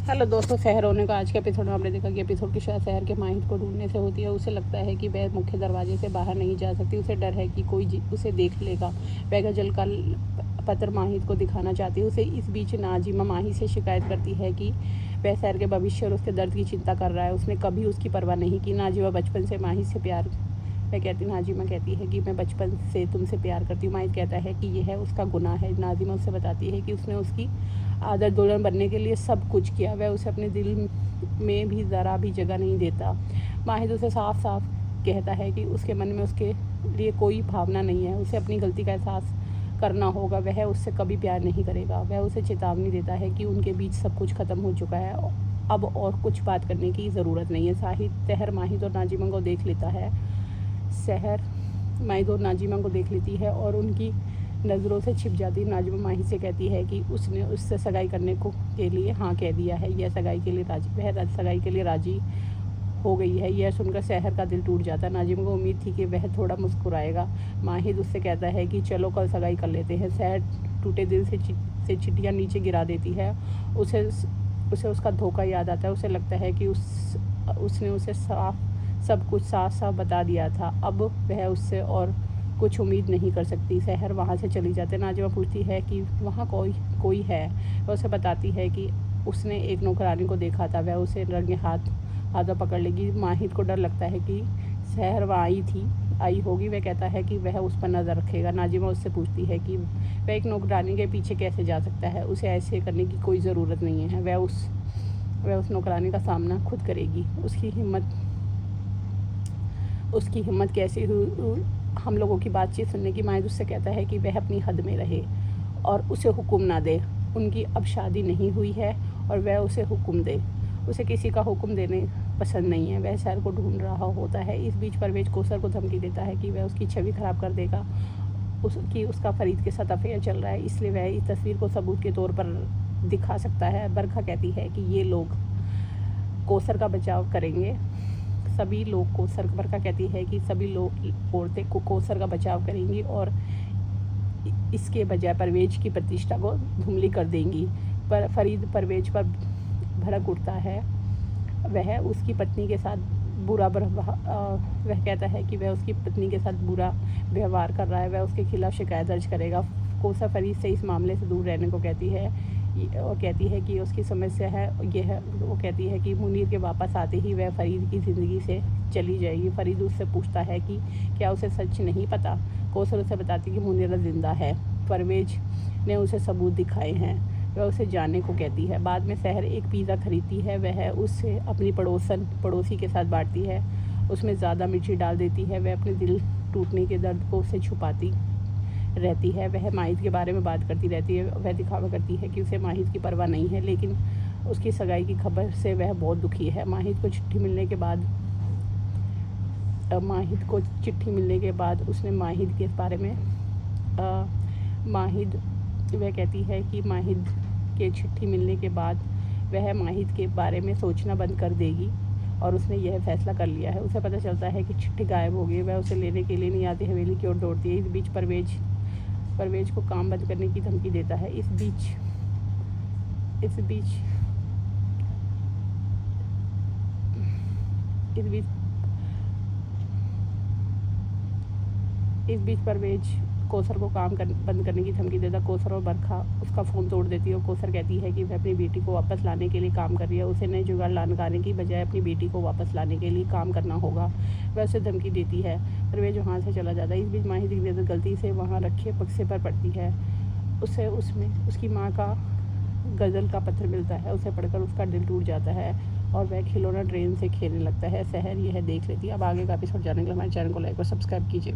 Hello दोस्तों, शहर होने का आज के एपिसोड में हमने देखा कि एपिसोड की शुरुआत शहर के माहिर को ढूंढने से होती है। उसे लगता है कि वह मुख्य दरवाजे से बाहर नहीं जा सकती। उसे डर है कि कोई उसे देख लेगा। वह गजल का पत्र माहिर को दिखाना चाहती है। उसे इस बीच नाजिमा माही से शिकायत करती है कि वह शहर के भविष्य और उसके दर्द की चिंता कर रहा है। उसने कभी उसकी परवाह नहीं की। नाजिमा बचपन से माहिर से प्यार नाजिमा कहती है कि मैं बचपन से तुमसे प्यार करती हूँ। माहिर कहता है कि यह उसका गुनाह है। नाजिमा उससे बताती है कि उसने उसकी आदत दुल्हन बनने के लिए सब कुछ किया। वह उसे अपने दिल में भी ज़रा भी जगह नहीं देता। माहिर उसे साफ साफ कहता है कि उसके मन में उसके लिए कोई भावना नहीं है। उसे अपनी गलती का एहसास करना होगा। वह उससे कभी प्यार नहीं करेगा। वह उसे चेतावनी देता है कि उनके बीच सब कुछ ख़त्म हो चुका है, अब और कुछ बात करने की ज़रूरत नहीं है। शहर माहिर और नाजिमा को देख लेता है। शहर माहिर और नाजिमा को देख लेती है और उनकी नज़रों से छिप जाती है। नाजिमा माहिर से कहती है कि उसने उससे सगाई करने के लिए हाँ कह दिया है। वह सगाई के लिए राज़ी हो गई है। यह सुनकर शहर का दिल टूट जाता है। नाजिमा को उम्मीद थी कि वह थोड़ा मुस्कुराएगा। माहिर उससे कहता है कि चलो कल सगाई कर लेते हैं। शहर टूटे दिल से चिट्ठियाँ नीचे गिरा देती है। उसे उसका धोखा याद आता है। उसे लगता है कि उसने उसे सब कुछ साफ साफ बता दिया था। अब वह उससे और कुछ उम्मीद नहीं कर सकती। शहर वहाँ से चली जाती है। नाजिमा पूछती है कि वहाँ कोई है। वह उसे बताती है कि उसने एक नौकरानी को देखा था। वह उसे रंगे हाथों पकड़ लेगी। माहिर को डर लगता है कि शहर वहाँ आई होगी। वह कहता है कि वह उस पर नज़र रखेगा। नाजिमा उससे पूछती है कि वह एक नौकरानी के पीछे कैसे जा सकता है। उसे ऐसे करने की कोई ज़रूरत नहीं है। वह उस नौकरानी का सामना खुद करेगी। उसकी हिम्मत कैसी हुई हम लोगों की बातचीत सुनने की। माहिर उससे कहता है कि वह अपनी हद में रहे और उसे हुक्म ना दे। उनकी अब शादी नहीं हुई है और वह उसे हुक्म दे। उसे किसी का हुक्म देने पसंद नहीं है। वह शहर को ढूंढ रहा होता है। इस बीच परवेज कौसर को धमकी देता है कि वह उसकी छवि ख़राब कर देगा। उसका फरीद के साथ अफेयर चल रहा है, इसलिए वह इस तस्वीर को सबूत के तौर पर दिखा सकता है। बरखा कहती है कि ये लोग कौसर का बचाव करेंगे। बरखा कहती है कि सभी लोग औरतें कौसर का बचाव करेंगी और इसके बजाय परवेज की प्रतिष्ठा को धूमिल कर देंगी। पर फरीद परवेज पर भड़क उठता है। वह उसकी पत्नी के साथ वह कहता है कि वह उसकी पत्नी के साथ बुरा व्यवहार कर रहा है। वह उसके खिलाफ शिकायत दर्ज करेगा। कौसर फरीद से इस मामले से दूर रहने को कहती है और कहती है कि उसकी समस्या है वो कहती है कि मुनीर के वापस आते ही वह फरीद की ज़िंदगी से चली जाएगी। फरीद उससे पूछता है कि क्या उसे सच नहीं पता। कौसर उसे बताती कि मुनीर ज़िंदा है। परवेज ने उसे सबूत दिखाए हैं। वह उसे जाने को कहती है। बाद में शहर एक पिज़्ज़ा खरीदती है। वह उससे अपनी पड़ोसी के साथ बांटती है। उसमें ज़्यादा मिर्ची डाल देती है। वह अपने दिल टूटने के दर्द को उससे छुपाती रहती है। वह माहिर के बारे में बात करती रहती है। वह दिखावा करती है कि उसे माहिर की परवाह नहीं है, लेकिन उसकी सगाई की खबर से वह बहुत दुखी है। माहिर को चिट्ठी मिलने के बाद उसने माहिर के बारे में वह कहती है कि माहिर के चिट्ठी मिलने के बाद वह माहिर के बारे में सोचना बंद कर देगी और उसने यह फैसला कर लिया है। उसे पता चलता है कि चिट्ठी गायब हो गई। वह उसे लेने के लिए नियाती हवेली की ओर दौड़ती है। इस बीच परवेज को काम बंद करने की धमकी देता है। इस बीच परवेज कौसर को काम बंद करने की धमकी देता। कौसर और बरखा उसका फ़ोन तोड़ देती है और कौसर कहती है कि वह अपनी बेटी को वापस लाने के लिए काम कर रही है। उसे नए जुगाड़ लगाने की बजाय अपनी बेटी को वापस लाने के लिए काम करना होगा। वह उसे धमकी देती है। परवेज वहाँ से चला जाता है। इस बीच माहिर की नज़र गलती से वहाँ रखे बक्से पर पड़ती है। उसमें उसकी माँ का गज़ल का पत्र मिलता है। उसे पढ़कर उसका दिल टूट जाता है और वह खिलौना ट्रेन से खेलने लगता है। शहर यह देख लेती है। अब आगे का एपिसोड जानने के लिए हमारे चैनल को लाइक और सब्सक्राइब कीजिए।